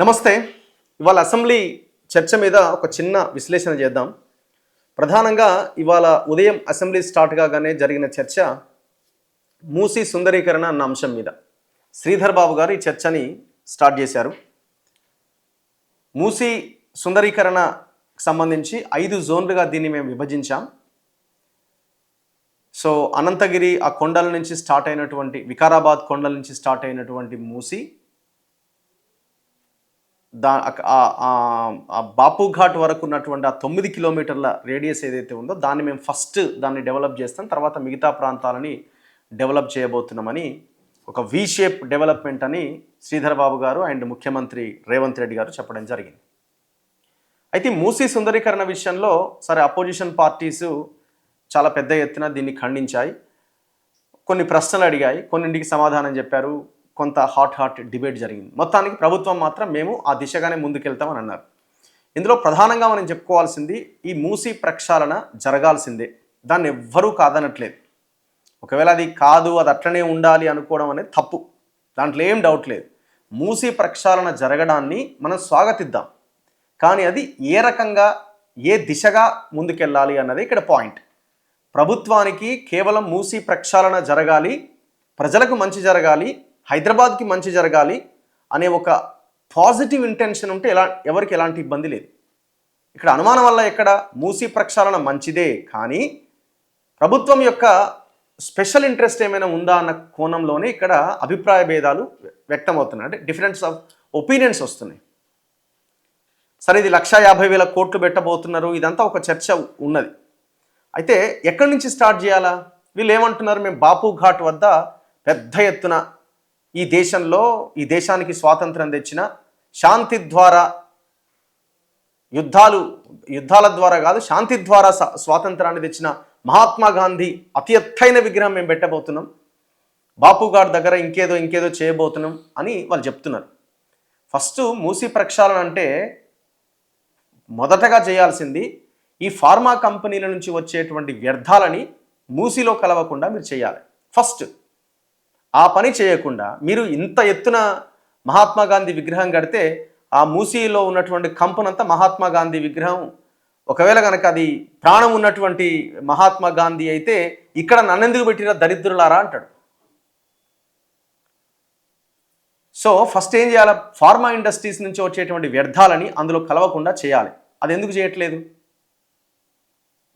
నమస్తే. ఇవాళ అసెంబ్లీ చర్చ మీద ఒక చిన్న విశ్లేషణ చేద్దాం. ప్రధానంగా ఇవాళ ఉదయం అసెంబ్లీ స్టార్ట్ కాగానే జరిగిన చర్చ మూసీ సుందరీకరణ అన్న అంశం మీద. శ్రీధర్ బాబు గారు ఈ చర్చని స్టార్ట్ చేశారు. మూసీ సుందరీకరణకు సంబంధించి 5 జోన్లుగా దీన్ని మేము విభజించాం. సో అనంతగిరి ఆ కొండల నుంచి స్టార్ట్ అయినటువంటి, వికారాబాద్ కొండల నుంచి స్టార్ట్ అయినటువంటి మూసీ బాపు ఘాట్ వరకు ఉన్నటువంటి ఆ 9 కిలోమీటర్ల రేడియస్ ఏదైతే ఉందో దాన్ని మేము ఫస్ట్ దాన్ని డెవలప్ చేస్తాం, తర్వాత మిగతా ప్రాంతాలని డెవలప్ చేయబోతున్నామని ఒక వి షేప్ డెవలప్మెంట్ అని శ్రీధర్ బాబు గారు అండ్ ముఖ్యమంత్రి రేవంత్ రెడ్డి గారు చెప్పడం జరిగింది. అయితే మూసీ సుందరీకరణ విషయంలో సరే అపోజిషన్ పార్టీసు చాలా పెద్ద ఎత్తున దీన్ని ఖండించాయి, కొన్ని ప్రశ్నలు అడిగాయి, కొన్నింటికి సమాధానం చెప్పారు, కొంత హాట్ డిబేట్ జరిగింది. మొత్తానికి ప్రభుత్వం మాత్రం మేము ఆ దిశగానే ముందుకెళ్తామని అన్నారు. ఇందులో ప్రధానంగా మనం చెప్పుకోవాల్సింది ఈ మూసీ ప్రక్షాళన జరగాల్సిందే, దాన్ని ఎవ్వరూ కాదనట్లేదు. ఒకవేళ అది కాదు, అది అట్లనే ఉండాలి అనుకోవడం అనేది తప్పు, దాంట్లో ఏం డౌట్ లేదు. మూసీ ప్రక్షాళన జరగడాన్ని మనం స్వాగతిద్దాం, కానీ అది ఏ రకంగా ఏ దిశగా ముందుకెళ్ళాలి అన్నది ఇక్కడ పాయింట్. ప్రభుత్వానికి కేవలం మూసీ ప్రక్షాళన జరగాలి, ప్రజలకు మంచి జరగాలి, హైదరాబాద్కి మంచి జరగాలి అనే ఒక పాజిటివ్ ఇంటెన్షన్ ఉంటే ఎవరికి ఎలాంటి ఇబ్బంది లేదు. ఇక్కడ అనుమానం వల్ల ఎక్కడ మూసీ ప్రక్షాళన మంచిదే, కానీ ప్రభుత్వం యొక్క స్పెషల్ ఇంట్రెస్ట్ ఏమైనా ఉందా అన్న కోణంలోనే ఇక్కడ అభిప్రాయ భేదాలు వ్యక్తమవుతున్నాయి, అంటే డిఫరెన్స్ ఆఫ్ ఒపీనియన్స్ వస్తున్నాయి. సరే, ఇది 1,50,000 కోట్లు పెట్టబోతున్నారు, ఇదంతా ఒక చర్చ ఉన్నది. అయితే ఎక్కడి నుంచి స్టార్ట్ చేయాలా? వీళ్ళు ఏమంటున్నారు, మేము బాపు ఘాట్ వద్ద పెద్ద ఎత్తున ఈ దేశానికి స్వాతంత్రం తెచ్చిన, శాంతి ద్వారా యుద్ధాల ద్వారా కాదు, శాంతి ద్వారా స్వాతంత్రాన్ని తెచ్చిన మహాత్మా గాంధీ అతి ఎత్తైన విగ్రహం మేము పెట్టబోతున్నాం, బాపు ఘాట్ దగ్గర ఇంకేదో చేయబోతున్నాం అని వాళ్ళు చెప్తున్నారు. ఫస్ట్ మూసీ ప్రక్షాళన అంటే మొదటగా చేయాల్సింది ఈ ఫార్మా కంపెనీల నుంచి వచ్చేటువంటి వ్యర్థాలని మూసీలో కలవకుండా మీరు చేయాలి. ఫస్ట్ ఆ పని చేయకుండా మీరు ఇంత ఎత్తున మహాత్మా గాంధీ విగ్రహం కడితే ఆ మూసీలో ఉన్నటువంటి కంపనంతా మహాత్మా గాంధీ విగ్రహం, ఒకవేళ కనుక అది ప్రాణం ఉన్నటువంటి మహాత్మా గాంధీ అయితే ఇక్కడ నన్నెందుకు పెట్టిన దరిద్రులారా అంటాడు. సో ఫస్ట్ ఏం చేయాలి, ఫార్మా ఇండస్ట్రీస్ నుంచి వచ్చేటువంటి వ్యర్థాలని అందులో కలవకుండా చేయాలి. అది ఎందుకు చేయట్లేదు?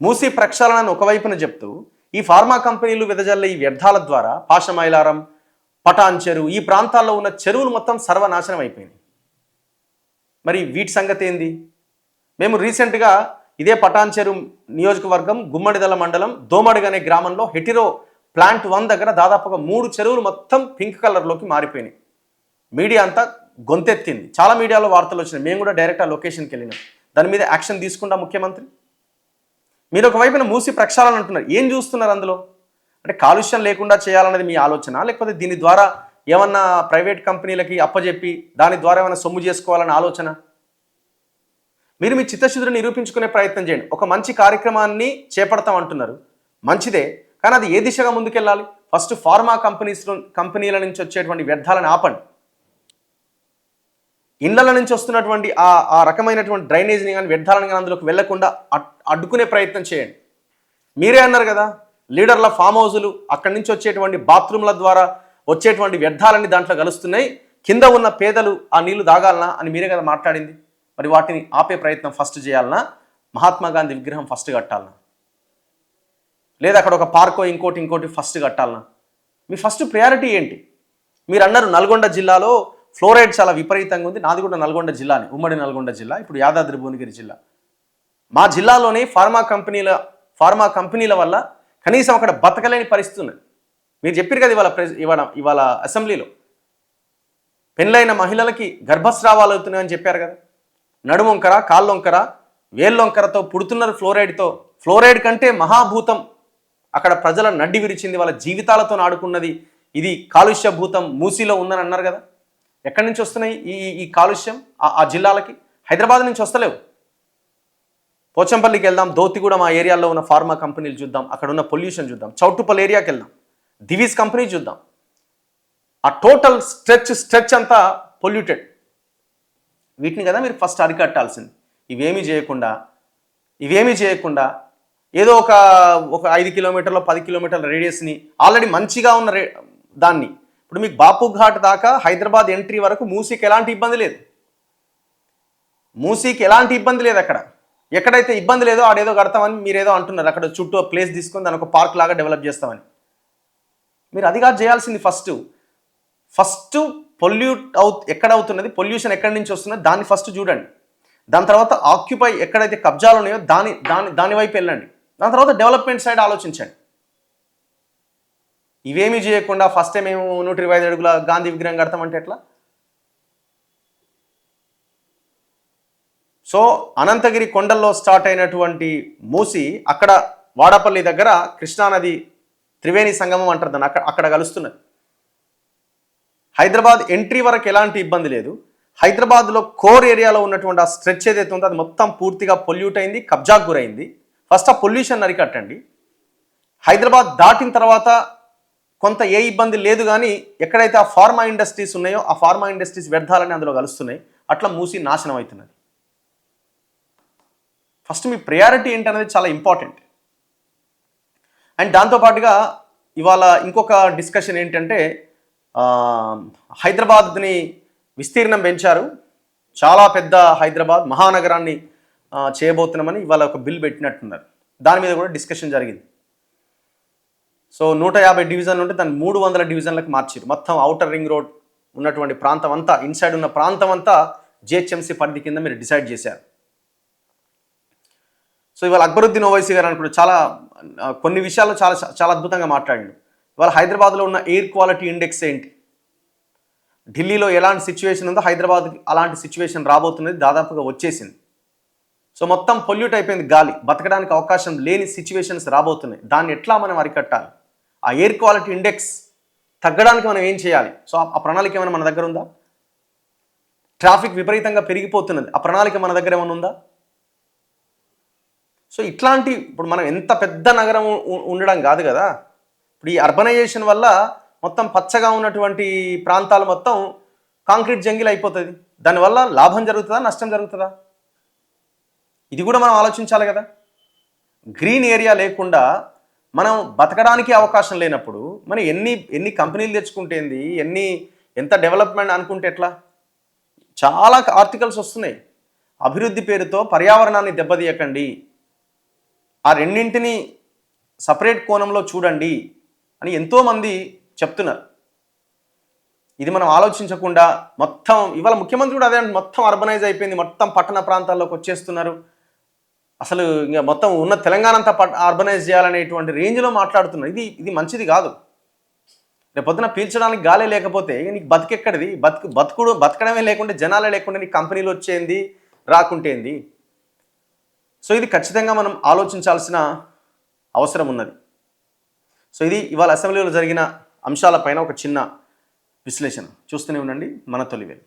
మూసీ ప్రక్షాళనను ఒకవైపున చెప్తూ ఈ ఫార్మా కంపెనీలు వెదజల్లే ఈ వ్యర్థాల ద్వారా పాషమైలారం, పటాన్ చెరువు, ఈ ప్రాంతాల్లో ఉన్న చెరువులు మొత్తం సర్వనాశనం అయిపోయినాయి. మరి వీటి సంగతి ఏంది? మేము రీసెంట్గా ఇదే పటాన్ చెరువు నియోజకవర్గం గుమ్మడిదల మండలం దోమడిగ అనే గ్రామంలో హెటిరో ప్లాంట్ 1 దగ్గర దాదాపుగా 3 చెరువులు మొత్తం పింక్ కలర్లోకి మారిపోయినాయి. మీడియా అంతా గొంతెత్తింది, చాలా మీడియాలో వార్తలు వచ్చినాయి. మేము కూడా డైరెక్ట్ ఆ లొకేషన్కి వెళ్ళినాం, దాని మీద యాక్షన్ తీసుకుంటా ముఖ్యమంత్రి. మీరు ఒకవైపున మూసీ ప్రక్షాళన అంటున్నారు, ఏం చూస్తున్నారు అందులో? అంటే కాలుష్యం లేకుండా చేయాలన్నది మీ ఆలోచన, లేకపోతే దీని ద్వారా ఏమన్నా ప్రైవేట్ కంపెనీలకి అప్పజెప్పి దాని ద్వారా ఏమైనా సొమ్ము చేసుకోవాలన్న ఆలోచన? మీరు మీ చిత్తశుద్ధిని నిరూపించుకునే ప్రయత్నం చేయండి. ఒక మంచి కార్యక్రమాన్ని చేపడతాం అంటున్నారు, మంచిదే, కానీ అది ఏ దిశగా ముందుకెళ్ళాలి? ఫస్ట్ ఫార్మా కంపెనీల నుంచి వచ్చేటువంటి వ్యర్థాలను ఆపండి. ఇళ్ల నుంచి వస్తున్నటువంటి ఆ రకమైనటువంటి డ్రైనేజ్ని కానీ వ్యర్థాలను కానీ అందులోకి వెళ్లకుండా అడ్డుకునే ప్రయత్నం చేయండి. మీరే అన్నారు కదా, లీడర్ల ఫామ్ హౌజులు, అక్కడి నుంచి వచ్చేటువంటి బాత్రూమ్ల ద్వారా వచ్చేటువంటి వ్యర్థాలన్నీ దాంట్లో కలుస్తున్నాయి, కింద ఉన్న పేదలు ఆ నీళ్లు తాగాలనా అని మీరే కదా మాట్లాడింది. మరి వాటిని ఆపే ప్రయత్నం ఫస్ట్ చేయాలనా? మహాత్మా గాంధీ విగ్రహం ఫస్ట్ కట్టాలనా? లేదా అక్కడ ఒక పార్కో ఇంకోటి ఫస్ట్ కట్టాలనా? మీ ఫస్ట్ ప్రయారిటీ ఏంటి? మీరు అన్నారు నల్గొండ జిల్లాలో ఫ్లోరైడ్ చాలా విపరీతంగా ఉంది. నాది కూడా నల్గొండ జిల్లాని, ఉమ్మడి నల్గొండ జిల్లా, ఇప్పుడు యాదాద్రి భువనగిరి జిల్లా. మా జిల్లాలోనే ఫార్మా కంపెనీల వల్ల కనీసం అక్కడ బతకలేని పరిస్థితి ఉన్నది. మీరు చెప్పారు కదా ఇవాళ అసెంబ్లీలో పెళ్ళైన మహిళలకి గర్భస్రావాలు అవుతున్నాయని చెప్పారు కదా. నడుమొంకర, కాళ్ళొంకర, వేళ్ళొంకరతో పుడుతున్నారు ఫ్లోరైడ్తో. ఫ్లోరైడ్ కంటే మహాభూతం అక్కడ ప్రజల నడ్డి విరిచింది, వాళ్ళ జీవితాలతో ఆడుకున్నది. ఇది కాలుష్య భూతం మూసీలో ఉందని అన్నారు కదా. ఎక్కడి నుంచి వస్తున్నాయి ఈ కాలుష్యం? ఆ జిల్లాలకి హైదరాబాద్ నుంచి వస్తలేవు. పోచంపల్లికి వెళ్దాం, దోతిగూడెం ఆ ఏరియాలో ఉన్న ఫార్మా కంపెనీలు చూద్దాం, అక్కడ ఉన్న పొల్యూషన్ చూద్దాం. చౌటుపల్లి ఏరియాకి వెళ్దాం, దివీస్ కంపెనీ చూద్దాం. ఆ టోటల్ స్ట్రెచ్ అంతా పొల్యూటెడ్. వీటిని కదా మీరు ఫస్ట్ అరికట్టాల్సింది. ఇవేమీ చేయకుండా ఏదో ఒక 5 కిలోమీటర్ల 10 కిలోమీటర్ల రేడియస్ని ఆల్రెడీ మంచిగా ఉన్న దాన్ని, ఇప్పుడు మీకు బాపు ఘాట్ దాకా హైదరాబాద్ ఎంట్రీ వరకు మూసీకి ఎలాంటి ఇబ్బంది లేదు. అక్కడ ఎక్కడైతే ఇబ్బంది లేదో ఆడేదో కడతామని మీరేదో అంటున్నారు. అక్కడ చుట్టూ ప్లేస్ తీసుకొని దాని ఒక పార్క్ లాగా డెవలప్ చేస్తామని. మీరు అది కాదు చేయాల్సింది. ఫస్ట్ ఎక్కడ అవుతున్నది, పొల్యూషన్ ఎక్కడి నుంచి వస్తున్నది దాన్ని ఫస్ట్ చూడండి. దాని తర్వాత ఆక్యుపై ఎక్కడైతే కబ్జాలు ఉన్నాయో దాని వైపు వెళ్ళండి. దాని తర్వాత డెవలప్మెంట్ సైడ్ ఆలోచించండి. ఇవేమీ చేయకుండా ఫస్ట్ మేము 125 అడుగుల గాంధీ విగ్రహం కడతామంటే ఎట్లా? సో అనంతగిరి కొండల్లో స్టార్ట్ అయినటువంటి మూసి అక్కడ వాడపల్లి దగ్గర కృష్ణానది త్రివేణి సంగమం అంటారు దాన్ని, అక్కడ కలుస్తున్నది. హైదరాబాద్ ఎంట్రీ వరకు ఎలాంటి ఇబ్బంది లేదు. హైదరాబాద్లో కోర్ ఏరియాలో ఉన్నటువంటి ఆ స్ట్రెచ్ ఏదైతే ఉందో అది మొత్తం పూర్తిగా పొల్యూట్ అయింది, కబ్జాకు గురైంది. ఫస్ట్ ఆ పొల్యూషన్ అరికట్టండి. హైదరాబాద్ దాటిన తర్వాత కొంత ఏ ఇబ్బంది లేదు, కానీ ఎక్కడైతే ఆ ఫార్మా ఇండస్ట్రీస్ ఉన్నాయో ఆ ఫార్మా ఇండస్ట్రీస్ వ్యర్థాలని అందులో కలుస్తున్నాయి. అట్లా మూసి నాశనం అవుతున్నది. ఫస్ట్ మీ ప్రయారిటీ ఏంటనేది చాలా ఇంపార్టెంట్. అండ్ దాంతోపాటుగా ఇవాళ ఇంకొక డిస్కషన్ ఏంటంటే, హైదరాబాద్ని విస్తీర్ణం పెంచారు, చాలా పెద్ద హైదరాబాద్ మహానగరాన్ని చేయబోతున్నామని ఇవాళ ఒక బిల్ పెట్టినట్టున్నారు. దాని మీద కూడా డిస్కషన్ జరిగింది. సో 150 డివిజన్లు ఉంటే దాన్ని 300 డివిజన్లకు మార్చారు. మొత్తం ఔటర్ రింగ్ రోడ్ ఉన్నటువంటి ప్రాంతం అంతా, ఇన్సైడ్ ఉన్న ప్రాంతం అంతా జిహెచ్ఎంసీ పరిధి కింద మీరు డిసైడ్ చేశారు. సో ఇవాళ అక్బరుద్దీన్ ఓవైసీ గారు అనుకుంటే కొన్ని విషయాల్లో చాలా అద్భుతంగా మాట్లాడాడు. ఇవాళ హైదరాబాద్లో ఉన్న ఎయిర్ క్వాలిటీ ఇండెక్స్ ఏంటి, ఢిల్లీలో ఎలాంటి సిచ్యువేషన్ ఉందో హైదరాబాద్ అలాంటి సిచ్యువేషన్ రాబోతున్నది, దాదాపుగా వచ్చేసింది. సో మొత్తం పొల్యూట్ అయిపోయింది గాలి, బతకడానికి అవకాశం లేని సిచ్యువేషన్స్ రాబోతున్నాయి. దాన్ని ఎట్లా మనం అరికట్టాలి, ఆ ఎయిర్ క్వాలిటీ ఇండెక్స్ తగ్గడానికి మనం ఏం చేయాలి? సో ఆ ప్రణాళిక ఏమైనా మన దగ్గర ఉందా? ట్రాఫిక్ విపరీతంగా పెరిగిపోతున్నది, ఆ ప్రణాళిక మన దగ్గర ఏమైనా ఉందా? సో ఇప్పుడు మనం ఎంత పెద్ద నగరం ఉండడం కాదు కదా, ఇప్పుడు ఈ అర్బనైజేషన్ వల్ల మొత్తం పచ్చగా ఉన్నటువంటి ప్రాంతాలు మొత్తం కాంక్రీట్ జంగిల్ అయిపోతుంది. దానివల్ల లాభం జరుగుతుందా, నష్టం జరుగుతుందా? ఇది కూడా మనం ఆలోచించాలి కదా. గ్రీన్ ఏరియా లేకుండా మనం బతకడానికి అవకాశం లేనప్పుడు మనం ఎన్ని కంపెనీలు తెచ్చుకుంటేంది, ఎంత డెవలప్మెంట్ అనుకుంటే ఎట్లా? చాలా ఆర్టికల్స్ వస్తున్నాయి, అభివృద్ధి పేరుతో పర్యావరణాన్ని దెబ్బతీయకండి, ఆ రెండింటిని సపరేట్ కోణంలో చూడండి అని ఎంతోమంది చెప్తున్నారు. ఇది మనం ఆలోచించకుండా మొత్తం ఇవాళ ముఖ్యమంత్రి కూడా అదే, మొత్తం అర్బనైజ్ అయిపోయింది, మొత్తం పట్టణ ప్రాంతాల్లోకి వచ్చేస్తున్నారు, అసలు ఇంకా మొత్తం ఉన్న తెలంగాణ అంతా అర్బనైజ్ చేయాలనేటువంటి రేంజ్లో మాట్లాడుతున్నారు. ఇది మంచిది కాదు. రేపొద్దున పీల్చడానికి గాలే లేకపోతే నీకు బతికెక్కడిది? బతకడమే లేకుంటే, జనాలే లేకుండా నీకు కంపెనీలు వచ్చేంది, రాకుంటేంది? సో ఇది ఖచ్చితంగా మనం ఆలోచించాల్సిన అవసరం ఉన్నది. సో ఇది ఇవాళ అసెంబ్లీలో జరిగిన అంశాలపైన ఒక చిన్న విశ్లేషణ. చూస్తూనే ఉండండి మన తొలివేలు.